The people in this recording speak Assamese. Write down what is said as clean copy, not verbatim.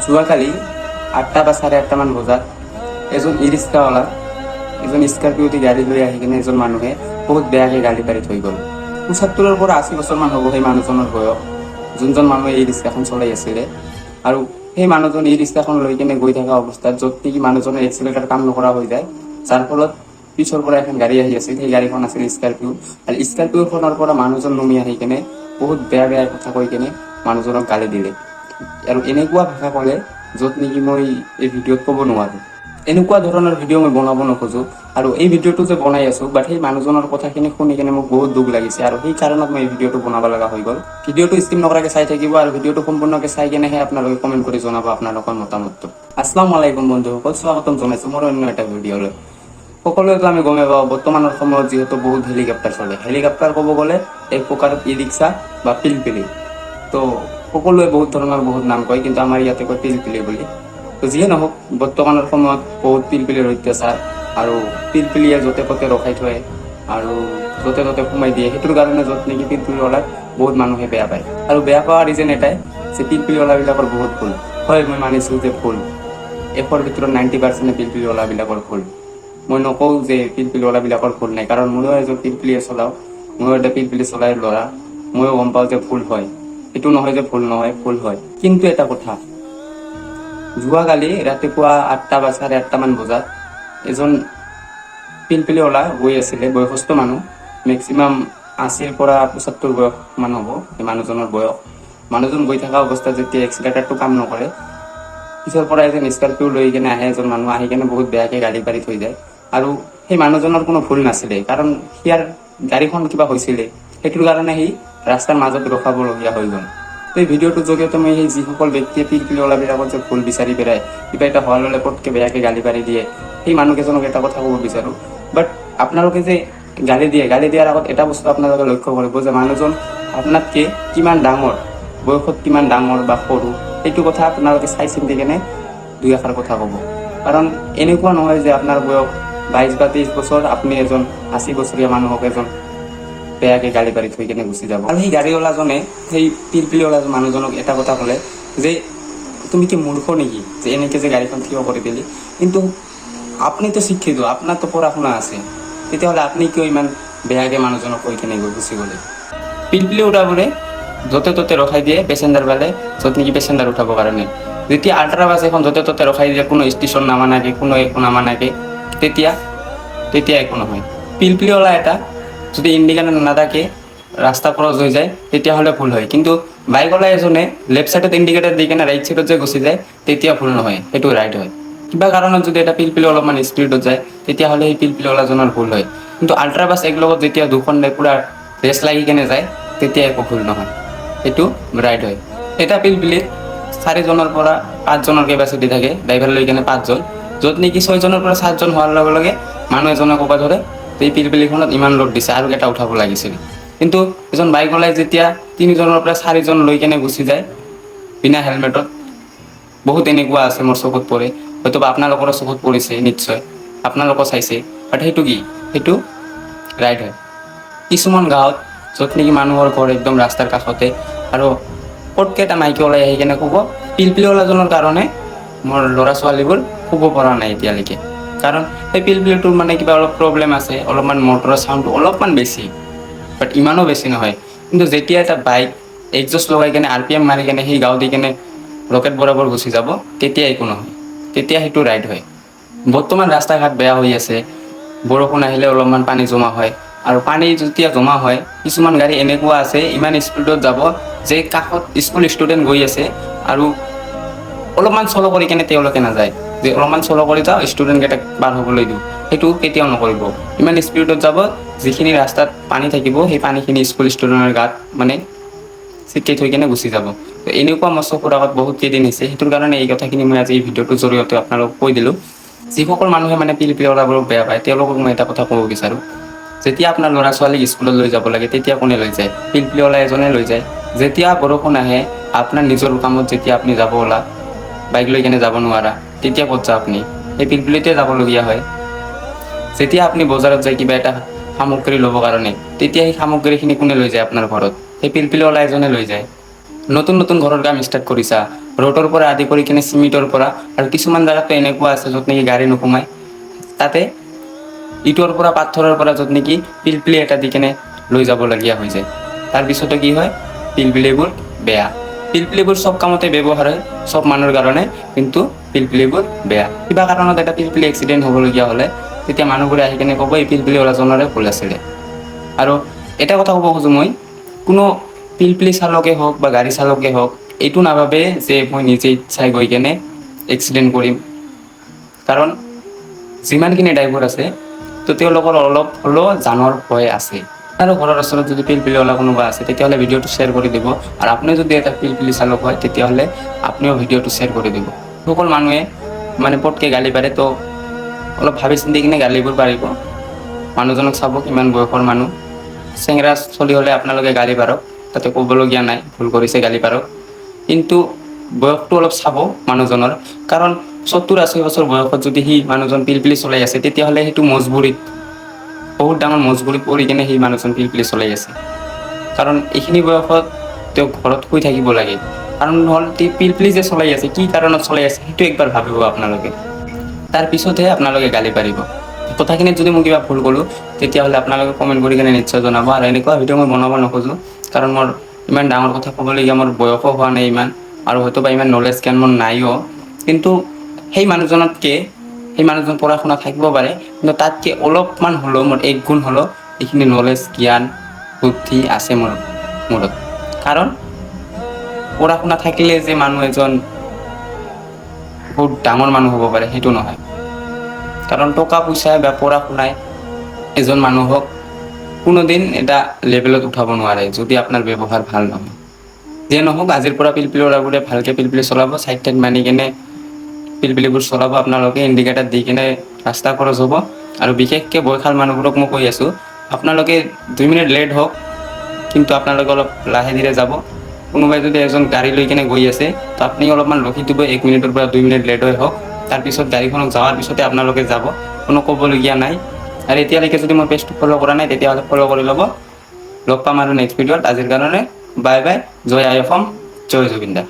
যোৱাকালি ৮টা বা ৮:৩০ মান বজাত এজন ই ৰিক্সাৱালা এজন স্কৰ্পিঅ দি গাড়ী লৈ আহি কিনে এজন মানুহে বহুত বেয়াকৈ গালি পাৰি থৈ গ'ল। ৭৫ৰ পৰা ৮০ বছৰমান হ'ব সেই মানুহজনৰ বয়স, যোনজন মানুহে এই ৰিক্সাখন চলাই আছিলে। আৰু সেই মানুহজন ই ৰিক্সাখন লৈ কিনে গৈ থকা অৱস্থাত য'ত নেকি মানুহজনৰ এক্সিলেটাৰ কাম নকৰা হৈ যায়, যাৰ ফলত পিছৰ পৰা এখন গাড়ী আহি আছিল, সেই গাড়ীখন আছিল স্কৰ্পিঅ। আৰু স্কৰ্পিঅ'খনৰ পৰা মানুহজন নামি আহি কিনে বহুত বেয়া বেয়া কথা কৈ কিনে মানুহজনক গালি দিলে। আৰু এনেকুৱা ভাষা ক'লে য'ত নেকি মই এই ভিডিঅ'ত ক'ব নোৱাৰোঁ। এনেকুৱা ধৰণৰ ভিডিঅ' মই বনাব নোখোজোঁ। আৰু এই ভিডিঅ'টো যে বনাই আছোঁ, বাট সেই মানুহজনৰ কথাখিনি শুনি কিনে মোক বহুত দুখ লাগিছে, আৰু সেই কাৰণত মই এই ভিডিঅ'টো বনাব লগা হৈ গ'ল। ভিডিঅ'টো স্কিপ নকৰাকৈ চাই থাকিব, আৰু ভিডিঅ'টো সম্পূৰ্ণকৈ চাই কিনেহে আপোনালোকে কমেণ্ট কৰি জনাব আপোনালোকৰ মতামতটো। আসসালামু আলাইকুম বন্ধুসকল, স্বাগতম জনাইছোঁ মোৰ অন্য এটা ভিডিঅ'লৈ। সকলোৱেতো আমি গমেই পাওঁ, বৰ্তমানৰ সময়ত যিহেতু বহুত হেলিকপ্টাৰ চলে। হেলিকপ্টাৰ ক'ব গ'লে এক প্ৰকাৰৰ ই ৰিক্সা বা পিলপিলি। তো সকলোৱে বহুত ধৰণৰ বহুত নাম কয়, কিন্তু আমাৰ ইয়াতে কয় পিলপিলি বুলি। তো যিয়ে নহওক, বৰ্তমানৰ সময়ত বহুত পিলপিলিৰ অত্যাচাৰ, আৰু পিলপিলিয়ে য'তে ত'তে ৰখাই থয় আৰু য'তে ত'তে সোমাই দিয়ে। সেইটোৰ কাৰণে য'ত নেকি পিলপিলিৱালাক বহুত মানুহে বেয়া পায়। আৰু বেয়া পোৱাৰ ৰিজন এটাই যে পিলপিলিৱালাবিলাকৰ বহুত ভুল। হয়, মই মানিছোঁ যে ভুল, 100ৰ ভিতৰত 90% পিলপিলিৱালাবিলাকৰ ভুল। মই নকওঁ যে পিলপিলিৱালাবিলাকৰ ভুল নাই, কাৰণ ময়ো এজন পিলপিলিয়ে চলাওঁ, ময়ো এটা পিলপিলি চলাই ল'ৰা। ময়ো গম পাওঁ যে ভুল হয়, এইটো নহয় যে ভুল নহয়, ভুল হয়। কিন্তু এটা কথা, যোৱাকালি ৰাতিপুৱা ৮টা বা ৮:৩০ মান বজাত এজন পিলপিলিৱালা গৈ আছিলে, বয়সস্থ মানুহ, মেক্সিমাম ৮০ৰ পৰা ৭৫ বয়স মান হ'ব সেই মানুহজনৰ বয়স। মানুহজন গৈ থকা অৱস্থাত যেতিয়া এক্সিলেটাৰটো কাম নকৰে, পিছৰ পৰা এজন স্কৰ্পিঅ লৈ কিনে আহে এজন মানুহ, আহি কিনে বহুত বেয়াকৈ গাড়ী পাৰি থৈ যায়। আৰু সেই মানুহজনৰ কোনো ভুল নাছিলে, কাৰণ সিয়াৰ গাড়ীখন কিবা হৈছিলে, সেইটোৰ কাৰণে সি ৰাস্তাৰ মাজত ৰখাবলগীয়া হৈ গ'ল। তো এই ভিডিঅ'টোৰ জৰিয়তে মই সেই যিসকল ব্যক্তিয়ে পিলপিলিৱালাবিলাকৰ যে ভুল বিচাৰি পেলাই কিবা এটা হোৱাৰ ল'লে পটকৈ বেয়াকৈ গালি পাৰি দিয়ে, সেই মানুহকেইজনক এটা কথা ক'ব বিচাৰোঁ, বাট আপোনালোকে যে গালি দিয়ে, গালি দিয়াৰ আগত এটা বস্তু আপোনালোকে লক্ষ্য কৰিব যে মানুহজন আপোনাতকৈ কিমান ডাঙৰ, বয়সত কিমান ডাঙৰ বা সৰু, সেইটো কথা আপোনালোকে চাই চিন্তি কেনে দুই এষাৰ কথা ক'ব। কাৰণ এনেকুৱা নহয় যে আপোনাৰ বয়স 22 বা 23 বছৰ, আপুনি এজন 80 বছৰীয়া মানুহক এজন বেয়াকৈ গালি পাৰি থৈ কিনে গুচি যাব। আৰু সেই গাড়ীৱালাজনে সেই পিলপিলিৱালা মানুহজনক এটা কথা ক'লে যে তুমি কি মূৰ্খ নেকি যে এনেকৈ যে গাড়ীখন থিয় কৰি দিলি? কিন্তু আপুনিতো শিক্ষিত, আপোনাৰতো পঢ়া শুনা আছে, তেতিয়াহ'লে আপুনি কিয় ইমান বেয়াকৈ মানুহজনক কৈ কিনে গুচি গ'লে? পিলপিলি উঠাবোৰে য'তে ত'তে ৰখাই দিয়ে পেচেঞ্জাৰ পালে, য'ত নেকি পেচেঞ্জাৰ উঠাবৰ কাৰণে। যেতিয়া আল্ট্ৰা বাছ এখন য'তে ত'তে ৰখাই দিয়ে, কোনো ষ্টেচন নামানাকৈ, কোনো একো নামানাকৈ, তেতিয়া একো নহয়। পিলপিলিৱালা এটা যদি ইণ্ডিকেটৰ নাথাকে ৰাস্তা ক্ৰছ হৈ যায়, তেতিয়াহ'লে ভুল হয়। কিন্তু বাইকৱালা এজনে লেফ্ট ছাইডত ইণ্ডিকেটৰ দি কিনে ৰাইট ছাইডত যে গুচি যায়, তেতিয়া ভুল নহয়, সেইটো ৰাইট হয়। কিবা কাৰণত যদি এটা পিলপিলি অলপমান স্পীডত যায়, তেতিয়াহ'লে সেই পিলপিলিৱালাজনৰ ভুল হয়। কিন্তু আল্ট্ৰা বাছ এক লগত যেতিয়া দুখন পূৰা ৰেচ লাগি কেনে যায়, তেতিয়া একো ভুল নহয়, সেইটো ৰাইট হয়। এটা পিলপিলিত 4জনৰ পৰা 5জনৰ কেপাচিটি থাকে, ড্ৰাইভাৰ লৈ কেনে 5জন, য'ত নেকি 6জনৰ পৰা 7জন হোৱাৰ লগে লগে মানুহ এজনে ক'ব ধৰে এই পিলপিলিখনত ইমান লোড দিছে আৰু এটা উঠাব লাগিছিল। কিন্তু এজন বাইকৱালাই যেতিয়া 3জনৰ পৰা 4জন লৈ কেনে গুচি যায় বিনা হেলমেটত, বহুত এনেকুৱা আছে মোৰ চকুত পৰে, হয়তো বা আপোনালোকৰো চকুত পৰিছে নিশ্চয়, আপোনালোকো চাইছে, বাট সেইটো কি? সেইটো ৰাইট হয়। কিছুমান গাঁৱত য'ত নেকি মানুহৰ ঘৰ একদম ৰাস্তাৰ কাষতে, আৰু পটকৈ এটা মাইকী ওলাই আহি কেনে ক'ব পিলপিলিৱালাজনৰ কাৰণে মোৰ ল'ৰা ছোৱালীবোৰ শুব পৰা নাই এতিয়ালৈকে, কাৰণ সেই পিলপিলিটোৰ মানে কিবা অলপ প্ৰব্লেম আছে, অলপমান মটৰৰ চাউণ্ডটো অলপমান বেছি, বাট ইমানো বেছি নহয়। কিন্তু যেতিয়া এটা বাইক এক্সজষ্ট লগাই কেনে RPM মাৰি কেনে সেই গাঁও দি কেনে ৰকেট বৰাবৰ গুচি যাব, তেতিয়া একো নহয়, তেতিয়া সেইটো ৰাইট হয়। বৰ্তমান ৰাস্তা ঘাট বেয়া হৈ আছে, বৰষুণ আহিলে অলপমান পানী জমা হয়, আৰু পানী যেতিয়া জমা হয়, কিছুমান গাড়ী এনেকুৱা আছে ইমান স্পীডত যাব যে কাষত স্কুল ষ্টুডেণ্ট গৈ আছে আৰু অলপমান চল কৰি কেনে তেওঁলোকে নাযায়, যে অলপমান চল কৰি যাওঁ ষ্টুডেণ্টকেইটাক পাৰ হ'বলৈ দিওঁ, সেইটো কেতিয়াও নকৰিব। ইমান স্পীডত যাব, যিখিনি ৰাস্তাত পানী থাকিব সেই পানীখিনি স্কুল ষ্টুডেণ্টৰ গাত মানে ছিটকাই থৈ কেনে গুচি যাব। তো এনেকুৱা মোৰ চকুৰ আগত বহুত কেইদিন হৈছে, সেইটোৰ কাৰণে এই কথাখিনি মই আজি এই ভিডিঅ'টোৰ জৰিয়তে আপোনালোকক কৈ দিলোঁ। যিসকল মানুহে মানে পিলপিলিৱালাবোৰক বেয়া পায়, তেওঁলোকক মই এটা কথা ক'ব বিচাৰোঁ, যেতিয়া আপোনাৰ ল'ৰা ছোৱালীক স্কুলত লৈ যাব লাগে, তেতিয়া কোনে লৈ যায়? পিলপিলিৱালা এজনে লৈ যায়। যেতিয়া বৰষুণ আহে, আপোনাৰ নিজৰ কামত যেতিয়া আপুনি যাব ওলা, বাইক লৈ কেনে যাব নোৱাৰা, তেতিয়া ক'ত যায় আপুনি? সেই পিলপিলিতে যাবলগীয়া হয়। যেতিয়া আপুনি বজাৰত যায় কিবা এটা সামগ্ৰী ল'বৰ কাৰণে, তেতিয়া সেই সামগ্ৰীখিনি কোনে লৈ যায় আপোনাৰ ঘৰত? সেই পিলপিলিৱালা এজনে লৈ যায়। নতুন নতুন ঘৰৰ কাম ষ্টাৰ্ট কৰিছা, ৰোডৰ পৰা আদি কৰি কিনে চিমেণ্টৰ পৰা, আৰু কিছুমান জাগাতো এনেকুৱা আছে য'ত নেকি গাড়ী নোসোমায়, তাতে ইটৰ পৰা পাথৰৰ পৰা য'ত নেকি পিলপিলি এটা দি কেনে লৈ যাবলগীয়া হৈ যায়। তাৰপিছতো কি হয়, পিলপিলিবোৰ বেয়া। পিলপিলিবোৰ চব কামতে ব্যৱহাৰ হয়, চব মানুহৰ কাৰণে, কিন্তু পিলপিলিবোৰ বেয়া। কিবা কাৰণত এটা পিলপিলি এক্সিডেণ্ট হ'বলগীয়া হ'লে তেতিয়া মানুহবোৰে আহি কিনে ক'ব এই পিলপিলিৱালাজনৰে ভুল আছিলে। আৰু এটা কথা ক'ব খোজোঁ মই, কোনো পিলপিলি চালকে হওক বা গাড়ী চালকে হওক এইটো নাভাবে যে মই নিজে ইচ্ছাই গৈ কেনে এক্সিডেণ্ট কৰিম। কাৰণ যিমানখিনি ড্ৰাইভাৰ আছে তো তেওঁলোকৰ অলপ হ'লেও জানৰ ভয় আছে। আৰু ঘৰৰ ওচৰত যদি পিলপিলিৱালা কোনোবা আছে তেতিয়াহ'লে ভিডিঅ'টো শ্বেয়াৰ কৰি দিব। আৰু আপুনি যদি এটা পিলপিলি চালক হয় তেতিয়াহ'লে আপুনিও ভিডিঅ'টো শ্বেয়াৰ কৰি দিব। সকলো মানুহে মানে পটকৈ গালি পাৰে, তো অলপ ভাবি চিন্তি কিনে গালিবোৰ পাৰিব। মানুহজনক চাব কিমান বয়সৰ মানুহ। চেংৰা চলি হ'লে আপোনালোকে গালি পাৰক, তাতে ক'বলগীয়া নাই, ভুল কৰিছে গালি পাৰক। কিন্তু বয়সটো অলপ চাব মানুহজনৰ, কাৰণ 70-80 বছৰ বয়সত যদি সি মানুহজন পিলপিলি চলাই আছে তেতিয়াহ'লে সেইটো মজবুৰিত, বহুত ডাঙৰ মজবুৰিত পৰি কিনে সেই মানুহজন পিলপিলি চলাই আছে। কাৰণ এইখিনি বয়সত তেওঁ ঘৰত শুই থাকিব লাগে। কাৰণ হ'ল পিলপিলি যে চলাই আছে, কি কাৰণত চলাই আছে সেইটো একবাৰ ভাবিব আপোনালোকে। তাৰপিছতহে আপোনালোকে গালি পাৰিব। কথাখিনিত যদি মই কিবা ভুল কৰোঁ তেতিয়াহ'লে আপোনালোকে কমেণ্ট কৰি কিনে নিশ্চয় জনাব। আৰু এনেকুৱা ভিডিঅ' মই বনাব নোখোজোঁ, কাৰণ মোৰ ইমান ডাঙৰ কথা ক'বলগীয়া মোৰ বয়সো হোৱা নাই ইমান, আৰু হয়তো বা ইমান নলেজ জ্ঞান মোৰ নাইও। কিন্তু সেই মানুহজনতকৈ, সেই মানুহজন পঢ়া শুনা থাকিব পাৰে, কিন্তু তাতকৈ অলপমান হ'লেও মোৰ 1 গুণ হ'লেও এইখিনি নলেজ জ্ঞান বুদ্ধি আছে মোৰ মূৰত। কাৰণ পঢ়া শুনা থাকিলে যে মানুহ এজন বহুত ডাঙৰ মানুহ হ'ব পাৰে সেইটো নহয়। কাৰণ টকা পইচাই বা পঢ়া শুনাই এজন মানুহক কোনোদিন এটা লেভেলত উঠাব নোৱাৰে যদি আপোনাৰ ব্যৱহাৰ ভাল নহয়। যিয়ে নহওক, আজিৰ পৰা পিলপিলিৱালাবোৰে ভালকৈ পিলপিলি চলাব, চাইড টাইড মানি কেনে পিলপিলিবোৰ চলাব। আপোনালোকে ইণ্ডিকেটাৰ দি কিনে ৰাস্তা ক্ৰছ হ'ব। আৰু বিশেষকৈ বয়সীয়াল মানুহবোৰক মই কৈ আছোঁ, আপোনালোকে 2 মিনিট লেট হওক, কিন্তু আপোনালোকে অলপ লাহে ধীৰে যাব। কোনোবাই যদি এজন গাড়ী লৈ কিনে গৈ আছে তো আপুনি অলপমান ৰখি দিব, 1 মিনিটৰ পৰা 2 মিনিট লেট হৈ হওক। তাৰপিছত গাড়ীখনক যোৱাৰ পিছতে আপোনালোকে যাব, কোনো ক'বলগীয়া নাই। আৰু এতিয়ালৈকে যদি মোৰ পেজটো ফ'ল' কৰা নাই তেতিয়াহ'লে ফ'ল' কৰি ল'ব। লগ পাম আৰু নেক্সট ভিডিঅ'ত। আজিৰ কাৰণে বাই বাই। জয় আই অসম, জয় জুবিন দা।